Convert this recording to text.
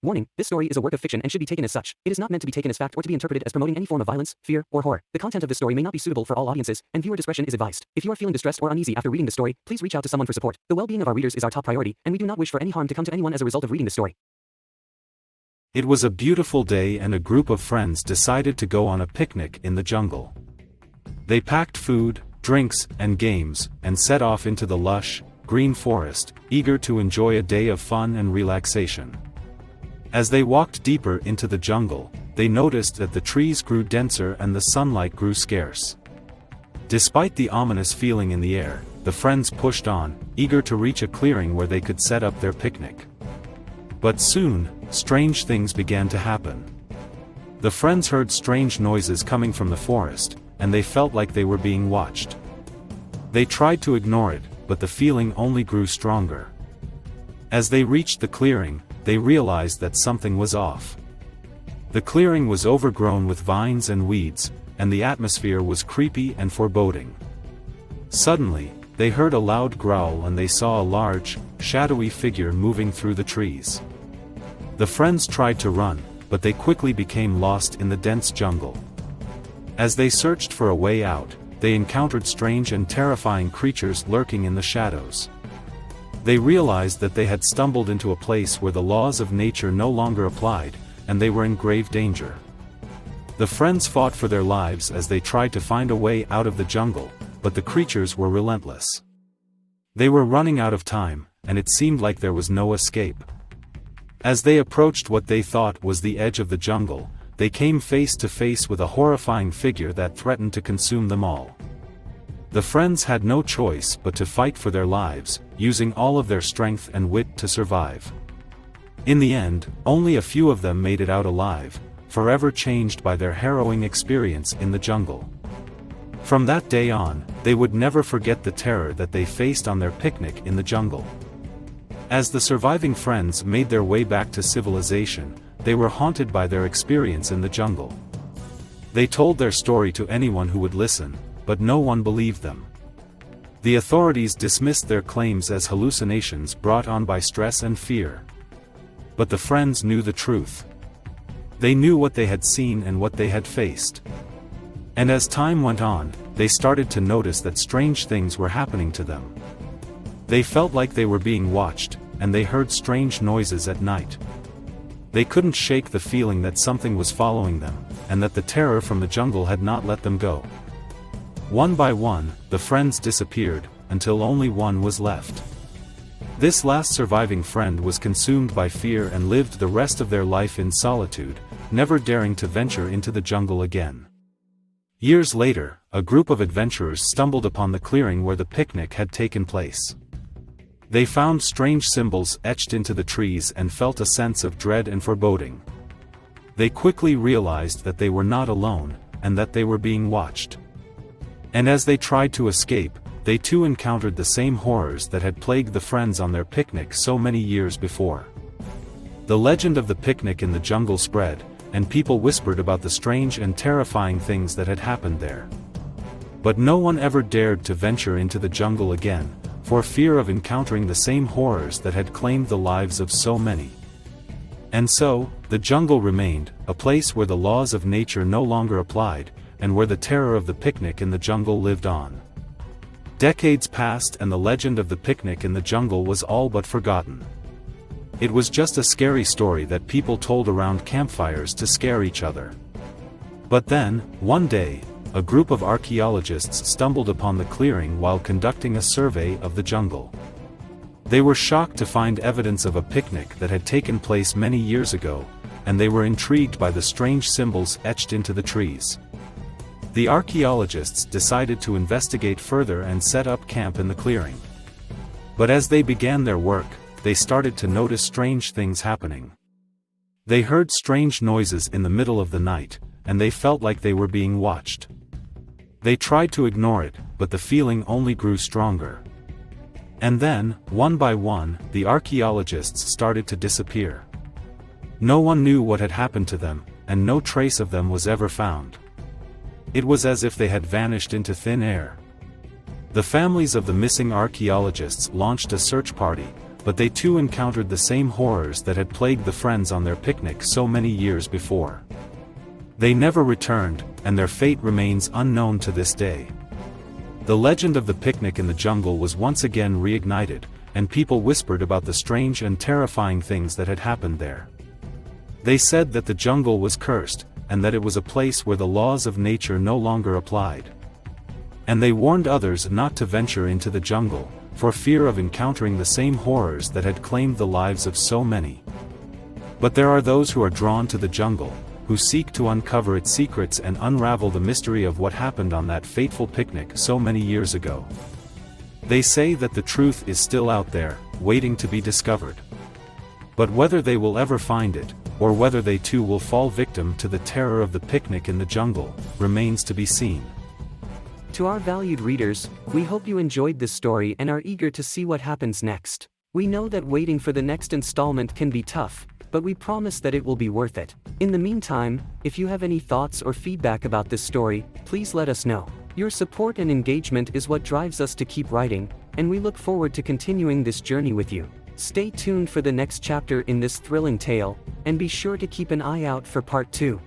Warning, this story is a work of fiction and should be taken as such. It is not meant to be taken as fact or to be interpreted as promoting any form of violence, fear, or horror. The content of this story may not be suitable for all audiences, and viewer discretion is advised. If you are feeling distressed or uneasy after reading the story, please reach out to someone for support. The well-being of our readers is our top priority, and we do not wish for any harm to come to anyone as a result of reading the story. It was a beautiful day and a group of friends decided to go on a picnic in the jungle. They packed food, drinks, and games, and set off into the lush, green forest, eager to enjoy a day of fun and relaxation. As they walked deeper into the jungle, they noticed that the trees grew denser and the sunlight grew scarce. Despite the ominous feeling in the air, the friends pushed on, eager to reach a clearing where they could set up their picnic. But soon, strange things began to happen. The friends heard strange noises coming from the forest, and they felt like they were being watched. They tried to ignore it, but the feeling only grew stronger. As they reached the clearing, they realized that something was off. The clearing was overgrown with vines and weeds, and the atmosphere was creepy and foreboding. Suddenly, they heard a loud growl and they saw a large, shadowy figure moving through the trees. The friends tried to run, but they quickly became lost in the dense jungle. As they searched for a way out, they encountered strange and terrifying creatures lurking in the shadows. They realized that they had stumbled into a place where the laws of nature no longer applied, and they were in grave danger. The friends fought for their lives as they tried to find a way out of the jungle, but the creatures were relentless. They were running out of time, and it seemed like there was no escape. As they approached what they thought was the edge of the jungle, they came face to face with a horrifying figure that threatened to consume them all. The friends had no choice but to fight for their lives, using all of their strength and wit to survive. In the end, only a few of them made it out alive, forever changed by their harrowing experience in the jungle. From that day on, they would never forget the terror that they faced on their picnic in the jungle. As the surviving friends made their way back to civilization, they were haunted by their experience in the jungle. They told their story to anyone who would listen, but no one believed them. The authorities dismissed their claims as hallucinations brought on by stress and fear. But the friends knew the truth. They knew what they had seen and what they had faced. And as time went on, they started to notice that strange things were happening to them. They felt like they were being watched, and they heard strange noises at night. They couldn't shake the feeling that something was following them, and that the terror from the jungle had not let them go. One by one, the friends disappeared, until only one was left. This last surviving friend was consumed by fear and lived the rest of their life in solitude, never daring to venture into the jungle again. Years later, a group of adventurers stumbled upon the clearing where the picnic had taken place. They found strange symbols etched into the trees and felt a sense of dread and foreboding. They quickly realized that they were not alone, and that they were being watched. And as they tried to escape, they too encountered the same horrors that had plagued the friends on their picnic so many years before. The legend of the picnic in the jungle spread, and people whispered about the strange and terrifying things that had happened there. But no one ever dared to venture into the jungle again, for fear of encountering the same horrors that had claimed the lives of so many. And so, the jungle remained, a place where the laws of nature no longer applied, and where the terror of the picnic in the jungle lived on. Decades passed and the legend of the picnic in the jungle was all but forgotten. It was just a scary story that people told around campfires to scare each other. But then, one day, a group of archaeologists stumbled upon the clearing while conducting a survey of the jungle. They were shocked to find evidence of a picnic that had taken place many years ago, and they were intrigued by the strange symbols etched into the trees. The archaeologists decided to investigate further and set up camp in the clearing. But as they began their work, they started to notice strange things happening. They heard strange noises in the middle of the night, and they felt like they were being watched. They tried to ignore it, but the feeling only grew stronger. And then, one by one, the archaeologists started to disappear. No one knew what had happened to them, and no trace of them was ever found. It was as if they had vanished into thin air. The families of the missing archaeologists launched a search party, but they too encountered the same horrors that had plagued the friends on their picnic so many years before. They never returned, and their fate remains unknown to this day. The legend of the picnic in the jungle was once again reignited, and people whispered about the strange and terrifying things that had happened there. They said that the jungle was cursed, and that it was a place where the laws of nature no longer applied. And they warned others not to venture into the jungle, for fear of encountering the same horrors that had claimed the lives of so many. But there are those who are drawn to the jungle, who seek to uncover its secrets and unravel the mystery of what happened on that fateful picnic so many years ago. They say that the truth is still out there, waiting to be discovered. But whether they will ever find it, or whether they too will fall victim to the terror of the picnic in the jungle, remains to be seen. To our valued readers, we hope you enjoyed this story and are eager to see what happens next. We know that waiting for the next installment can be tough, but we promise that it will be worth it. In the meantime, if you have any thoughts or feedback about this story, please let us know. Your support and engagement is what drives us to keep writing, and we look forward to continuing this journey with you. Stay tuned for the next chapter in this thrilling tale, and be sure to keep an eye out for part 2.